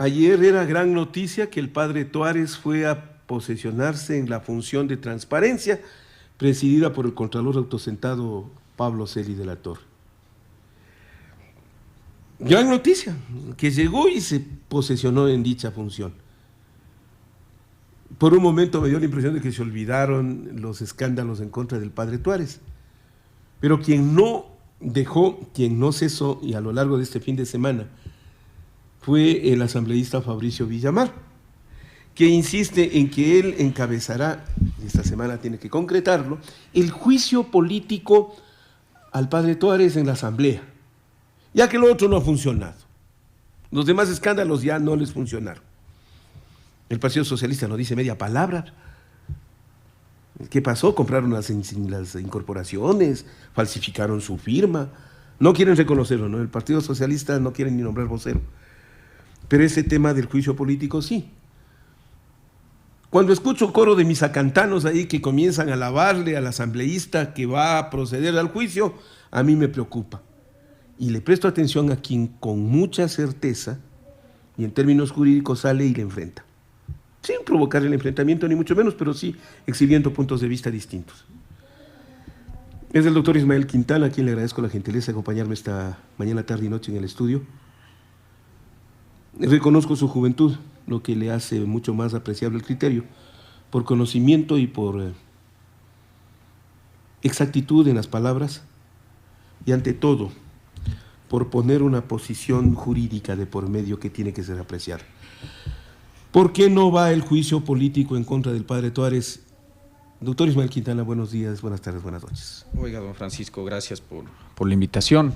Ayer era gran noticia que el padre Tuárez fue a posesionarse en la función de transparencia presidida por el Contralor Autosentado Pablo Celi de la Torre. Gran noticia, que llegó y se posesionó en dicha función. Por un momento me dio la impresión de que se olvidaron los escándalos en contra del padre Tuárez. Pero quien no dejó, quien no cesó, y a lo largo de este fin de semana, fue el asambleísta Fabricio Villamar, que insiste en que él encabezará, esta semana tiene que concretarlo, el juicio político al padre Tuárez en la asamblea, ya que lo otro no ha funcionado. Los demás escándalos ya no les funcionaron. El Partido Socialista no dice media palabra. ¿Qué pasó? Compraron las incorporaciones, falsificaron su firma, no quieren reconocerlo, ¿no? El Partido Socialista no quiere ni nombrar vocero. Pero ese tema del juicio político sí. Cuando escucho coro de misacantanos ahí que comienzan a alabarle al asambleísta que va a proceder al juicio, a mí me preocupa. Y le presto atención a quien con mucha certeza, y en términos jurídicos, sale y le enfrenta. Sin provocar el enfrentamiento, ni mucho menos, pero sí exhibiendo puntos de vista distintos. Es el doctor Ismael Quintana, a quien le agradezco la gentileza de acompañarme esta mañana, tarde y noche en el estudio. Reconozco su juventud, lo que le hace mucho más apreciable el criterio, por conocimiento y por exactitud en las palabras, y ante todo, por poner una posición jurídica de por medio que tiene que ser apreciada. ¿Por qué no va el juicio político en contra del padre Tuárez? Doctor Ismael Quintana, buenos días, buenas tardes, buenas noches. Oiga, don Francisco, gracias por la invitación.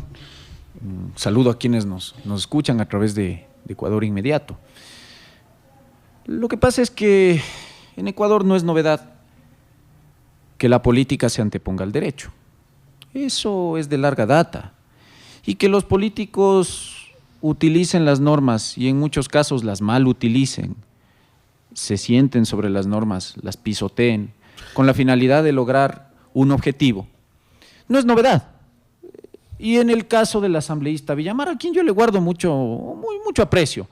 Un saludo a quienes nos escuchan a través de Ecuador Inmediato. Lo que pasa es que en Ecuador no es novedad que la política se anteponga al derecho. Eso es de larga data. Y que los políticos utilicen las normas y en muchos casos las mal utilicen, se sienten sobre las normas, las pisoteen, con la finalidad de lograr un objetivo. No es novedad. Y en el caso del asambleísta Villamar, a quien yo le guardo mucho aprecio,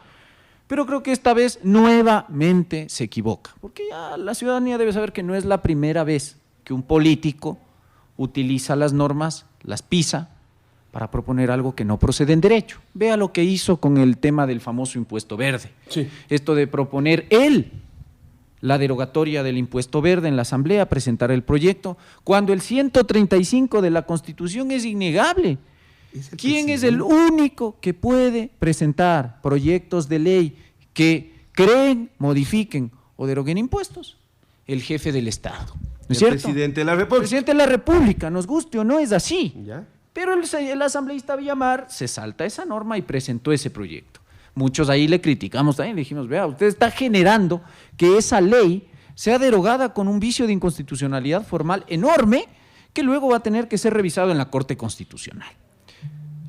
pero creo que esta vez nuevamente se equivoca, porque ya la ciudadanía debe saber que no es la primera vez que un político utiliza las normas, las pisa, para proponer algo que no procede en derecho. Vea lo que hizo con el tema del famoso impuesto verde. Sí. Esto de proponer él la derogatoria del impuesto verde en la asamblea, presentar el proyecto, cuando el 135 de la Constitución es innegable. ¿Quién es el único que puede presentar proyectos de ley que creen, modifiquen o deroguen impuestos? El jefe del Estado, ¿no es cierto? El presidente de la República. El presidente de la República, nos guste o no, es así. ¿Ya? Pero el asambleísta Villamar se salta esa norma y presentó ese proyecto. Muchos ahí le criticamos también, le dijimos, vea, usted está generando que esa ley sea derogada con un vicio de inconstitucionalidad formal enorme que luego va a tener que ser revisado en la Corte Constitucional.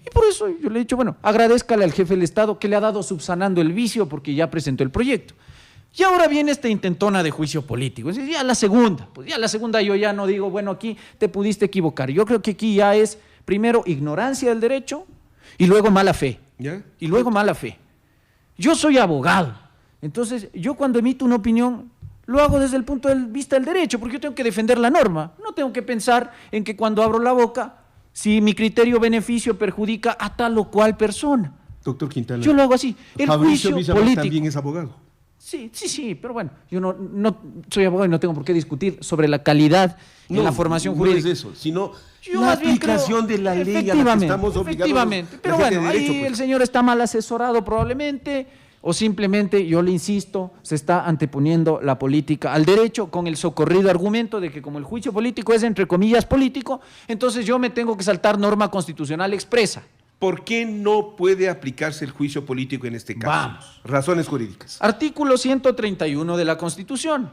Y por eso yo le he dicho, bueno, agradézcale al jefe del Estado que le ha dado subsanando el vicio porque ya presentó el proyecto. Y ahora viene esta intentona de juicio político. Es decir, ya la segunda yo ya no digo, bueno, aquí te pudiste equivocar. Yo creo que aquí ya es primero ignorancia del derecho y luego mala fe. ¿Ya? Y luego mala fe. Yo soy abogado, entonces yo cuando emito una opinión lo hago desde el punto de vista del derecho, porque yo tengo que defender la norma, no tengo que pensar en que cuando abro la boca, si mi criterio beneficio perjudica a tal o cual persona. Doctor Quintana. Yo lo hago así. El Fabricio juicio Villamar político también es abogado. Sí, pero bueno, yo no soy abogado y no tengo por qué discutir sobre la calidad en la formación jurídica. No es eso, sino Yo la más bien aplicación creo, de la ley a la que estamos obligados. Efectivamente, pero la gente bueno, de derecho, ahí pues. el señor está mal asesorado probablemente, o simplemente, yo le insisto, se está anteponiendo la política al derecho con el socorrido argumento de que como el juicio político es entre comillas político, entonces yo me tengo que saltar norma constitucional expresa. ¿Por qué no puede aplicarse el juicio político en este caso? Vamos. Razones jurídicas. Artículo 131 de la Constitución.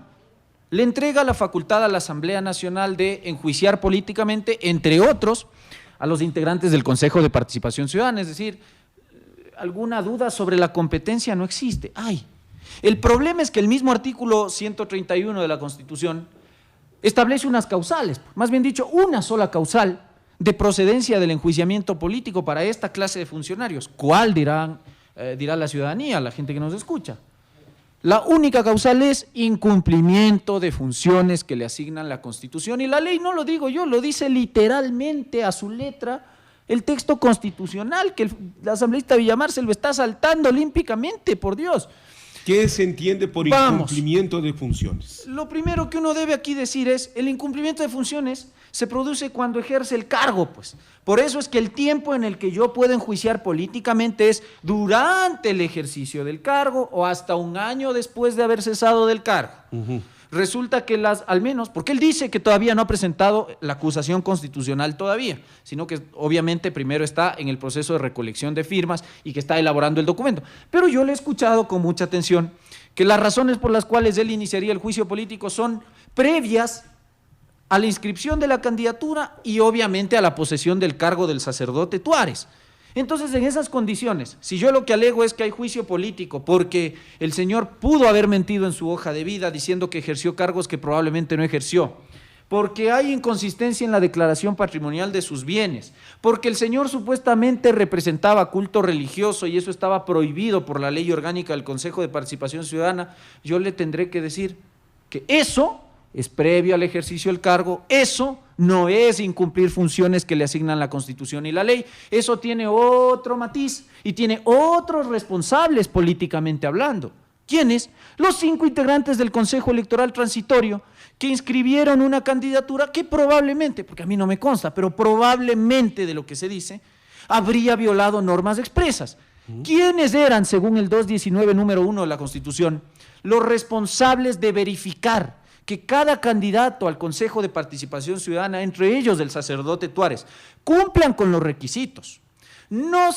Le entrega la facultad a la Asamblea Nacional de enjuiciar políticamente, entre otros, a los integrantes del Consejo de Participación Ciudadana. Es decir, alguna duda sobre la competencia no existe. El problema es que el mismo artículo 131 de la Constitución establece unas causales, más bien dicho, una sola causal de procedencia del enjuiciamiento político para esta clase de funcionarios. ¿Cuál dirán dirá la ciudadanía, la gente que nos escucha. La única causal es incumplimiento de funciones que le asignan la Constitución, y la ley no lo digo yo, lo dice literalmente a su letra el texto constitucional, que el asambleísta Villamar se lo está saltando olímpicamente, por Dios. ¿Qué se entiende por incumplimiento de funciones? Lo primero que uno debe aquí decir es, el incumplimiento de funciones se produce cuando ejerce el cargo, pues. Por eso es que el tiempo en el que yo puedo enjuiciar políticamente es durante el ejercicio del cargo o hasta un año después de haber cesado del cargo. Resulta que al menos, porque él dice que todavía no ha presentado la acusación constitucional todavía, sino que obviamente primero está en el proceso de recolección de firmas y que está elaborando el documento. Pero yo le he escuchado con mucha atención que las razones por las cuales él iniciaría el juicio político son previas a la inscripción de la candidatura y obviamente a la posesión del cargo del sacerdote Tuárez. Entonces, en esas condiciones, si yo lo que alego es que hay juicio político porque el señor pudo haber mentido en su hoja de vida diciendo que ejerció cargos que probablemente no ejerció, porque hay inconsistencia en la declaración patrimonial de sus bienes, porque el señor supuestamente representaba culto religioso y eso estaba prohibido por la ley orgánica del Consejo de Participación Ciudadana, yo le tendré que decir que eso es previo al ejercicio del cargo, eso no es incumplir funciones que le asignan la Constitución y la ley, eso tiene otro matiz y tiene otros responsables políticamente hablando. ¿Quiénes? Los 5 integrantes del Consejo Electoral Transitorio que inscribieron una candidatura que probablemente, porque a mí no me consta, pero probablemente de lo que se dice, habría violado normas expresas. ¿Quiénes eran, según el 219 número 1 de la Constitución, los responsables de verificar que cada candidato al Consejo de Participación Ciudadana, entre ellos el sacerdote Tuárez, cumplan con los requisitos, no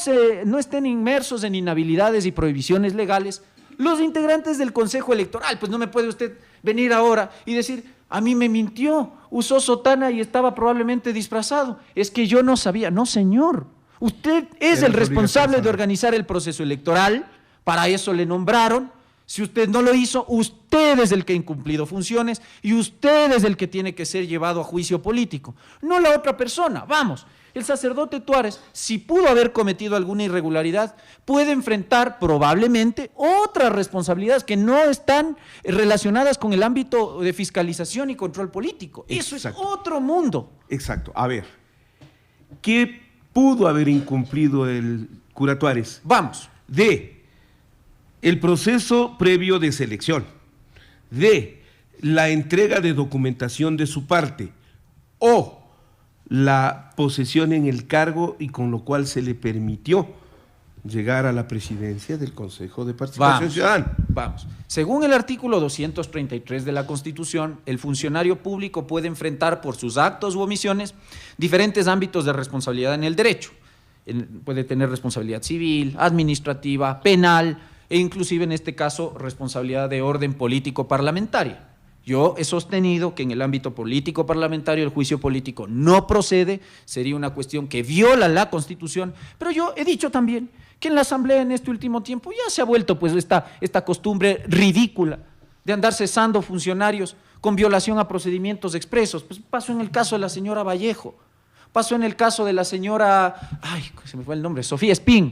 estén inmersos en inhabilidades y prohibiciones legales? Los integrantes del Consejo Electoral, pues no me puede usted venir ahora y decir, a mí me mintió, usó sotana y estaba probablemente disfrazado, es que yo no sabía. No, señor, usted es el responsable de organizar el proceso electoral, para eso le nombraron. Si usted no lo hizo, usted es el que ha incumplido funciones y usted es el que tiene que ser llevado a juicio político, no la otra persona. Vamos, el sacerdote Tuárez, si pudo haber cometido alguna irregularidad, puede enfrentar probablemente otras responsabilidades que no están relacionadas con el ámbito de fiscalización y control político. Eso es otro mundo. Exacto. A ver, ¿qué pudo haber incumplido el cura Tuárez? Vamos. El proceso previo de selección, de la entrega de documentación de su parte o la posesión en el cargo y con lo cual se le permitió llegar a la presidencia del Consejo de Participación Ciudadana. Vamos. Según el artículo 233 de la Constitución, el funcionario público puede enfrentar por sus actos u omisiones diferentes ámbitos de responsabilidad en el derecho. Puede tener responsabilidad civil, administrativa, penal, e inclusive en este caso responsabilidad de orden político parlamentaria. Yo he sostenido que en el ámbito político parlamentario el juicio político no procede, sería una cuestión que viola la Constitución, pero yo he dicho también que en la Asamblea en este último tiempo ya se ha vuelto pues esta costumbre ridícula de andar cesando funcionarios con violación a procedimientos expresos. Pues pasó en el caso de la señora Vallejo, pasó en el caso de la señora, se me fue el nombre, Sofía Espín.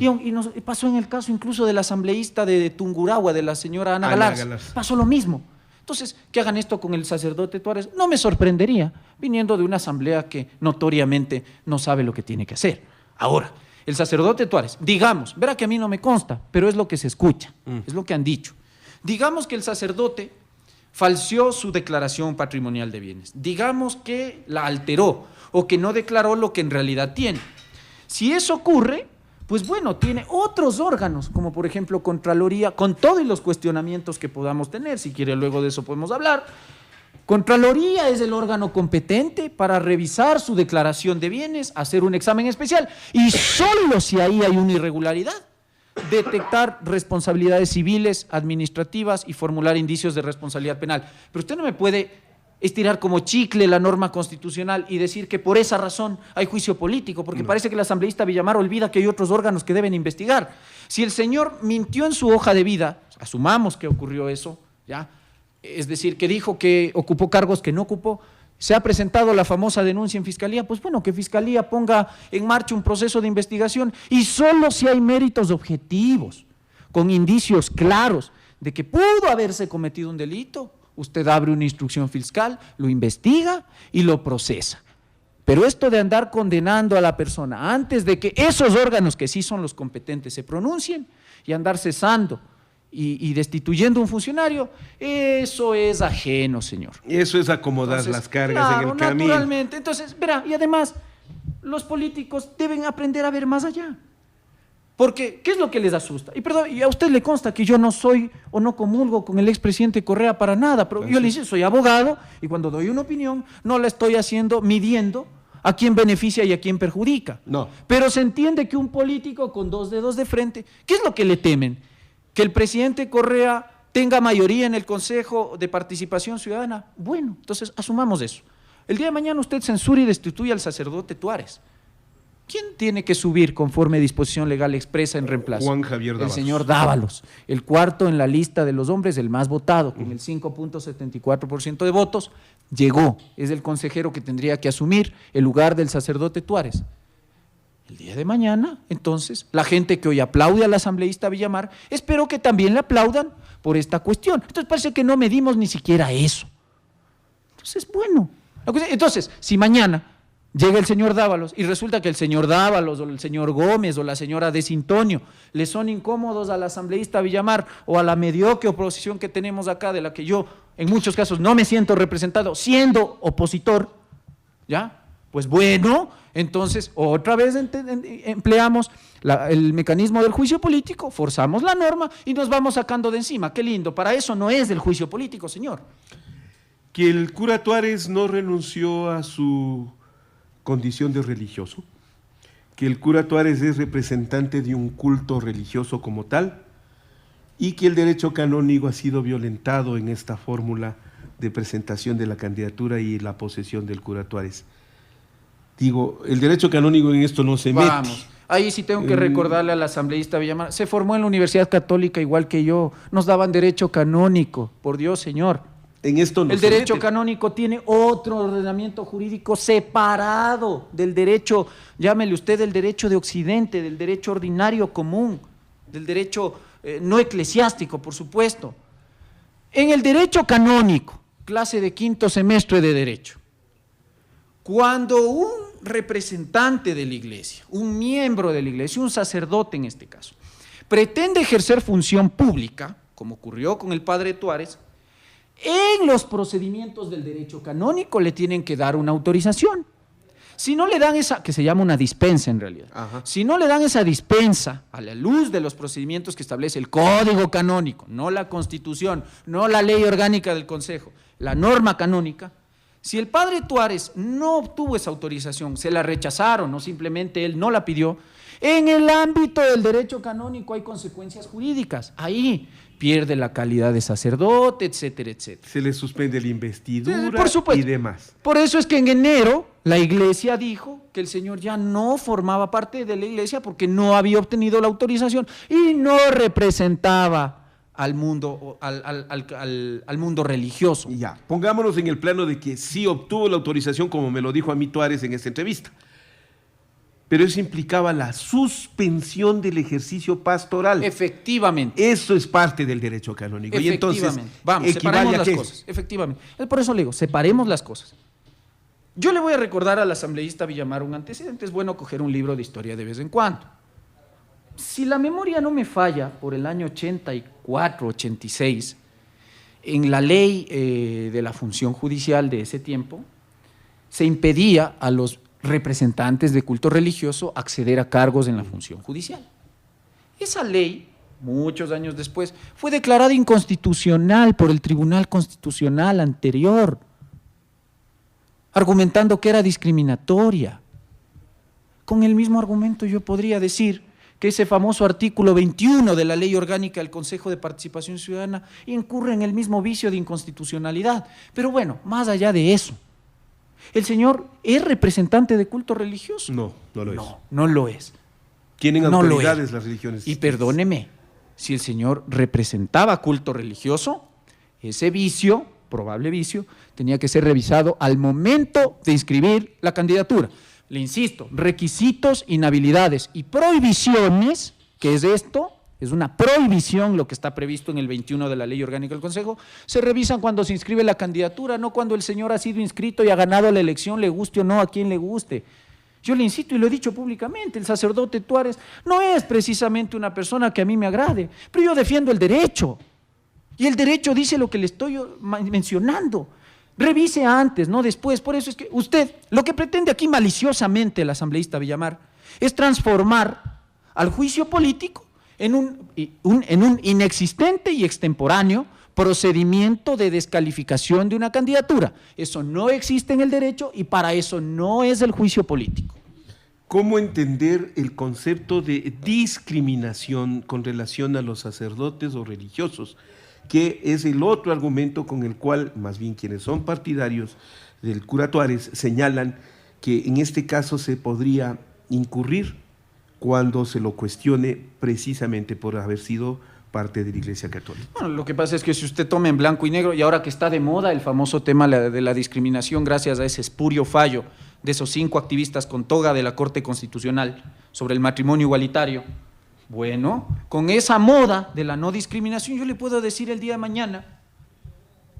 Y pasó en el caso incluso de la asambleísta de Tungurahua, de la señora Ana Galarza. Pasó lo mismo. Entonces, que hagan esto con el sacerdote Tuárez, no me sorprendería, viniendo de una asamblea que notoriamente no sabe lo que tiene que hacer. Ahora, el sacerdote Tuárez, digamos, verá que a mí no me consta, pero es lo que se escucha, es lo que han dicho. Digamos que el sacerdote falseó su declaración patrimonial de bienes, digamos que la alteró o que no declaró lo que en realidad tiene. Si eso ocurre, pues bueno, tiene otros órganos, como por ejemplo Contraloría, con todos los cuestionamientos que podamos tener, si quiere luego de eso podemos hablar. Contraloría es el órgano competente para revisar su declaración de bienes, hacer un examen especial y solo si ahí hay una irregularidad, detectar responsabilidades civiles, administrativas y formular indicios de responsabilidad penal. Pero usted no me puede estirar como chicle la norma constitucional y decir que por esa razón hay juicio político, porque parece que el asambleísta Villamar olvida que hay otros órganos que deben investigar. Si el señor mintió en su hoja de vida, asumamos que ocurrió eso, ¿ya? Es decir, que dijo que ocupó cargos que no ocupó, Se ha presentado la famosa denuncia en Fiscalía, pues bueno, que Fiscalía ponga en marcha un proceso de investigación y solo si hay méritos objetivos, con indicios claros de que pudo haberse cometido un delito, usted abre una instrucción fiscal, lo investiga y lo procesa. Pero esto de andar condenando a la persona antes de que esos órganos que sí son los competentes se pronuncien y andar cesando y destituyendo a un funcionario, eso es ajeno, señor. Eso es acomodar las cargas en el camino. Naturalmente. Entonces, verá, y además, los políticos deben aprender a ver más allá. Porque, ¿qué es lo que les asusta? Y perdón, y a usted le consta que yo no soy o no comulgo con el expresidente Correa para nada, pero yo le digo, soy abogado y cuando doy una opinión no la estoy haciendo midiendo a quién beneficia y a quién perjudica. No. Pero se entiende que un político con 2 dedos de frente, ¿qué es lo que le temen? Que el presidente Correa tenga mayoría en el Consejo de Participación Ciudadana. Bueno, entonces asumamos eso. El día de mañana usted censura y destituye al sacerdote Tuárez. ¿Quién tiene que subir conforme disposición legal expresa en reemplazo? Juan Javier Dávalos. El señor Dávalos, el cuarto en la lista de los hombres, el más votado, con el 5.74% de votos, llegó. Es el consejero que tendría que asumir el lugar del sacerdote Tuárez. El día de mañana, entonces, la gente que hoy aplaude al asambleísta Villamar, espero que también le aplaudan por esta cuestión. Entonces parece que no medimos ni siquiera eso. Entonces, bueno. Entonces, si mañana llega el señor Dávalos y resulta que el señor Dávalos o el señor Gómez o la señora De Sintonio le son incómodos al asambleísta Villamar o a la mediocre oposición que tenemos acá, de la que yo en muchos casos no me siento representado siendo opositor, ¿ya? Pues bueno, entonces otra vez empleamos el mecanismo del juicio político, forzamos la norma y nos vamos sacando de encima. Qué lindo, para eso no es del juicio político, señor. Que el cura Tuárez no renunció a su condición de religioso, que el cura Tuárez es representante de un culto religioso como tal y que el derecho canónico ha sido violentado en esta fórmula de presentación de la candidatura y la posesión del cura Tuárez. Digo, el derecho canónico en esto no se mete. Vamos, ahí sí tengo que recordarle al asambleísta Villamar, se formó en la Universidad Católica igual que yo, nos daban derecho canónico, por Dios, señor. En esto no el derecho canónico tiene otro ordenamiento jurídico separado del derecho, llámele usted del derecho de Occidente, del derecho ordinario común, del derecho no eclesiástico, por supuesto. En el derecho canónico, clase de 5º semestre de derecho, cuando un representante de la iglesia, un miembro de la iglesia, un sacerdote en este caso, pretende ejercer función pública, como ocurrió con el padre Tuárez, en los procedimientos del derecho canónico le tienen que dar una autorización. Si no le dan esa, que se llama una dispensa en realidad, si no le dan esa dispensa a la luz de los procedimientos que establece el Código Canónico, no la Constitución, no la Ley Orgánica del Consejo, la norma canónica, si el padre Tuárez no obtuvo esa autorización, se la rechazaron o simplemente él no la pidió, en el ámbito del derecho canónico hay consecuencias jurídicas. Ahí pierde la calidad de sacerdote, etcétera, etcétera. Se le suspende la investidura por supuesto, y demás. Por eso es que en enero la iglesia dijo que el señor ya no formaba parte de la iglesia porque no había obtenido la autorización y no representaba al mundo, al mundo religioso. Ya, pongámonos en el plano de que sí obtuvo la autorización, como me lo dijo a mí Tuárez en esta entrevista. Pero eso implicaba la suspensión del ejercicio pastoral. Efectivamente. Eso es parte del derecho canónico. Y entonces, vamos, separemos las cosas. Efectivamente. Por eso le digo, separemos las cosas. Yo le voy a recordar al asambleísta Villamar un antecedente. Es bueno coger un libro de historia de vez en cuando. Si la memoria no me falla, por el año 84, 86, en la ley de la función judicial de ese tiempo, se impedía a los representantes de culto religioso acceder a cargos en la función judicial. Esa ley, muchos años después, fue declarada inconstitucional por el Tribunal Constitucional anterior, argumentando que era discriminatoria. Con el mismo argumento yo podría decir que ese famoso artículo 21 de la Ley Orgánica del Consejo de Participación Ciudadana incurre en el mismo vicio de inconstitucionalidad. Pero bueno, más allá de eso, ¿el señor es representante de culto religioso? No, no lo es. No lo es. Tienen autoridades las religiones. Y perdóneme, si el señor representaba culto religioso, ese vicio probable vicio, tenía que ser revisado al momento de inscribir la candidatura. Le insisto, requisitos, inhabilidades y prohibiciones, que es esto, es una prohibición lo que está previsto en el 21 de la Ley Orgánica del Consejo, se revisan cuando se inscribe la candidatura, no cuando el señor ha sido inscrito y ha ganado la elección, le guste o no, a quien le guste. Yo le insisto y lo he dicho públicamente, el sacerdote Tuárez no es precisamente una persona que a mí me agrade, pero yo defiendo el derecho. Y el derecho dice lo que le estoy mencionando. Revise antes, no después. Por eso es que usted, lo que pretende aquí maliciosamente el asambleísta Villamar, es transformar al juicio político en un inexistente y extemporáneo procedimiento de descalificación de una candidatura. Eso no existe en el derecho y para eso no es el juicio político. ¿Cómo entender el concepto de discriminación con relación a los sacerdotes o religiosos? Que es el otro argumento con el cual, más bien quienes son partidarios del cura Tuárez, señalan que en este caso se podría incurrir cuando se lo cuestione precisamente por haber sido parte de la Iglesia Católica. Bueno, lo que pasa es que si usted toma en blanco y negro, y ahora que está de moda el famoso tema de la discriminación gracias a ese espurio fallo de esos 5 activistas con toga de la Corte Constitucional sobre el matrimonio igualitario, bueno, con esa moda de la no discriminación, yo le puedo decir el día de mañana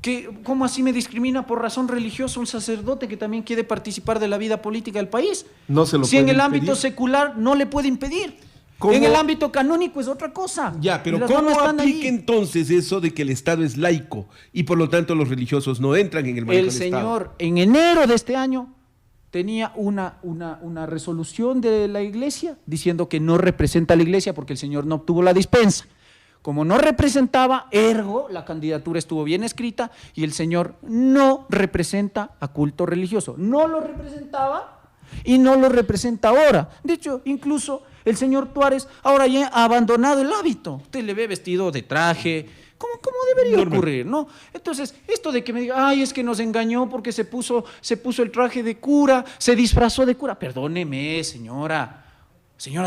que ¿cómo así me discrimina por razón religiosa un sacerdote que también quiere participar de la vida política del país? No se lo si en el puede ámbito impedir. secular no le puede impedir. ¿Cómo? En el ámbito canónico es otra cosa. Ya, pero Y las ¿cómo normas están aplica ahí. entonces eso de que el Estado es laico y por lo tanto los religiosos no entran en el manejo El del Estado? señor en enero de este año tenía una resolución de la Iglesia diciendo que no representa a la Iglesia porque el señor no obtuvo la dispensa. Como no representaba, ergo, la candidatura estuvo bien escrita y el señor no representa a culto religioso. No lo representaba y no lo representa ahora. De hecho, incluso el señor Tuárez ahora ya ha abandonado el hábito. Usted le ve vestido de traje, como debería ocurrir, ¿no? Entonces, esto de que me diga, ay, es que nos engañó porque se puso el traje de cura, se disfrazó de cura. Perdóneme, señora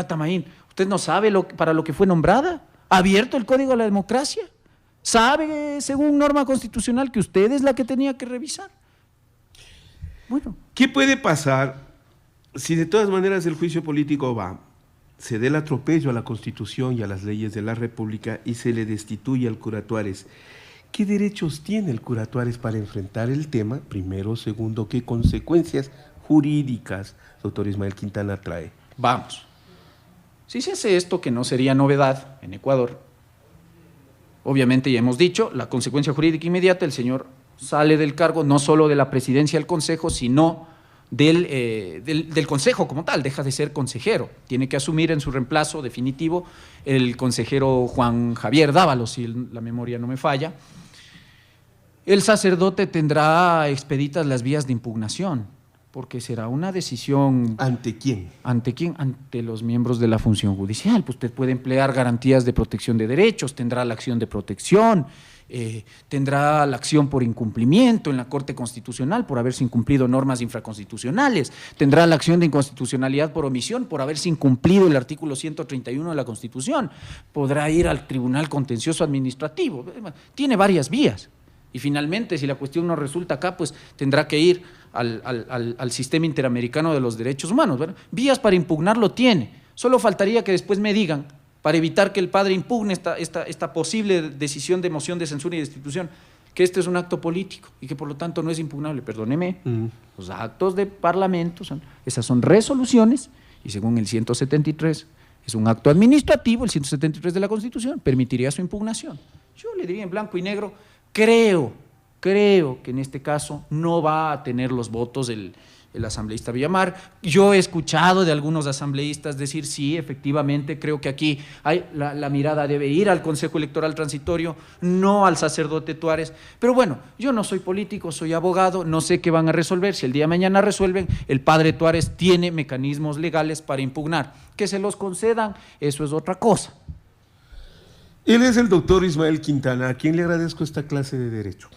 Tamaín, ¿usted no sabe para lo que fue nombrada? ¿Ha abierto el Código de la Democracia? ¿Sabe, según norma constitucional, que usted es la que tenía que revisar? Bueno. ¿Qué puede pasar si de todas maneras el juicio político se dé el atropello a la Constitución y a las leyes de la República y se le destituye al cura Tuárez? ¿Qué derechos tiene el cura Tuárez para enfrentar el tema? Primero, segundo, ¿qué consecuencias jurídicas, doctor Ismael Quintana, trae? Vamos. Si se hace esto, que no sería novedad en Ecuador, obviamente ya hemos dicho, la consecuencia jurídica inmediata, el señor sale del cargo no solo de la presidencia del Consejo, sino del Consejo como tal, deja de ser consejero, tiene que asumir en su reemplazo definitivo el consejero Juan Javier Dávalos, si la memoria no me falla. El sacerdote tendrá expeditas las vías de impugnación, porque será una decisión… ¿Ante quién? ¿Ante quién? Ante los miembros de la función judicial. Pues usted puede emplear garantías de protección de derechos, tendrá la acción de protección, tendrá la acción por incumplimiento en la Corte Constitucional por haberse incumplido normas infraconstitucionales, tendrá la acción de inconstitucionalidad por omisión por haberse incumplido el artículo 131 de la Constitución, podrá ir al Tribunal Contencioso Administrativo, tiene varias vías. Y finalmente, si la cuestión no resulta acá, pues tendrá que ir al Sistema Interamericano de los Derechos Humanos, ¿verdad? Vías para impugnarlo tiene, solo faltaría que después me digan, para evitar que el padre impugne esta posible decisión de moción de censura y destitución, que este es un acto político y que por lo tanto no es impugnable. Perdóneme, los actos de parlamento, esas son resoluciones y según el 173 es un acto administrativo, el 173 de la Constitución permitiría su impugnación. Yo le diría en blanco y negro, creo que en este caso no va a tener los votos el asambleísta Villamar. Yo he escuchado de algunos asambleístas decir, sí, efectivamente, creo que aquí la mirada debe ir al Consejo Electoral Transitorio, no al sacerdote Tuárez. Pero bueno, yo no soy político, soy abogado, no sé qué van a resolver. Si el día de mañana resuelven, el padre Tuárez tiene mecanismos legales para impugnar. Que se los concedan, eso es otra cosa. Él es el doctor Ismael Quintana, a quien le agradezco esta clase de Derecho.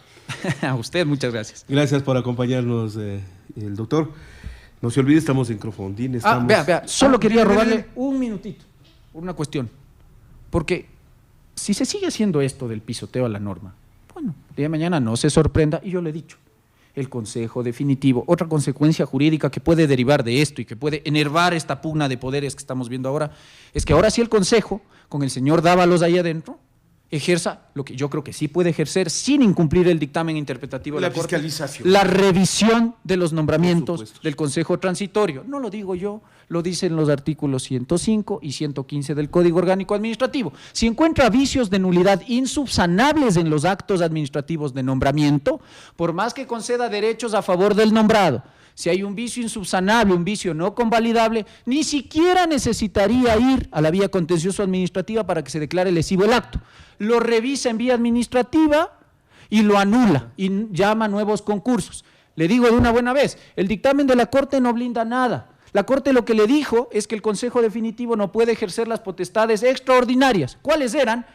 A usted, muchas gracias. Gracias por acompañarnos, el doctor. No se olvide, estamos en Crofondín. Estamos… Vea, solo quería robarle un minutito, por una cuestión. Porque si se sigue haciendo esto del pisoteo a la norma, bueno, El día de mañana no se sorprenda, y yo le he dicho, el consejo definitivo, otra consecuencia jurídica que puede derivar de esto y que puede enervar esta pugna de poderes que estamos viendo ahora, es que ahora sí el consejo, con el señor Dávalos ahí adentro, ejerza lo que yo creo que sí puede ejercer sin incumplir el dictamen interpretativo de la Corte, la revisión de los nombramientos del Consejo Transitorio. No lo digo yo, lo dicen los artículos 105 y 115 del Código Orgánico Administrativo. Si encuentra vicios de nulidad insubsanables en los actos administrativos de nombramiento, por más que conceda derechos a favor del nombrado, si hay un vicio insubsanable, un vicio no convalidable, ni siquiera necesitaría ir a la vía contencioso-administrativa para que se declare lesivo el acto. Lo revisa en vía administrativa y lo anula y llama a nuevos concursos. Le digo de una buena vez, el dictamen de la Corte no blinda nada. La Corte lo que le dijo es que el Consejo Definitivo no puede ejercer las potestades extraordinarias. ¿Cuáles eran?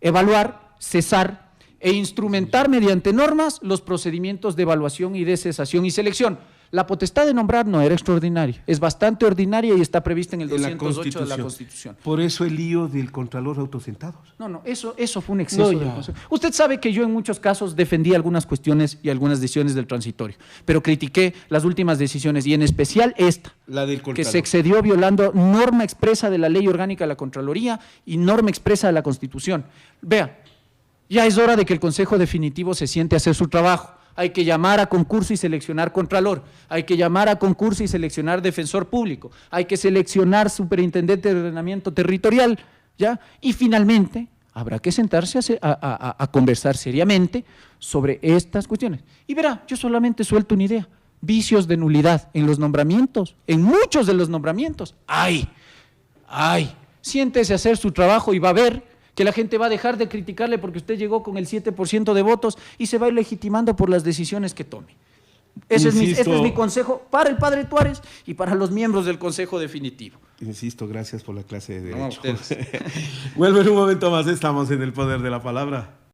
Evaluar, cesar e instrumentar mediante normas los procedimientos de evaluación y de cesación y selección. La potestad de nombrar no era extraordinaria, es bastante ordinaria y está prevista en el 208 de la Constitución. Por eso el lío del Contralor autosentados. No, eso fue un exceso del Consejo. Usted sabe que yo en muchos casos defendí algunas cuestiones y algunas decisiones del transitorio, pero critiqué las últimas decisiones y en especial esta, la del Contralor, que se excedió violando norma expresa de la Ley Orgánica de la Contraloría y norma expresa de la Constitución. Vea, ya es hora de que el Consejo Definitivo se siente a hacer su trabajo. Hay que llamar a concurso y seleccionar contralor, hay que llamar a concurso y seleccionar defensor público, hay que seleccionar superintendente de ordenamiento territorial, ¿ya? Y finalmente habrá que sentarse a conversar seriamente sobre estas cuestiones. Y verá, yo solamente suelto una idea, vicios de nulidad en los nombramientos, en muchos de los nombramientos. ¡Ay! Siéntese a hacer su trabajo y va a ver que la gente va a dejar de criticarle porque usted llegó con el 7% de votos y se va a ir legitimando por las decisiones que tome. Este es mi consejo para el padre Tuárez y para los miembros del Consejo Definitivo. Insisto, gracias por la clase de Derecho. Vuelvo en un momento más, estamos en el poder de la palabra.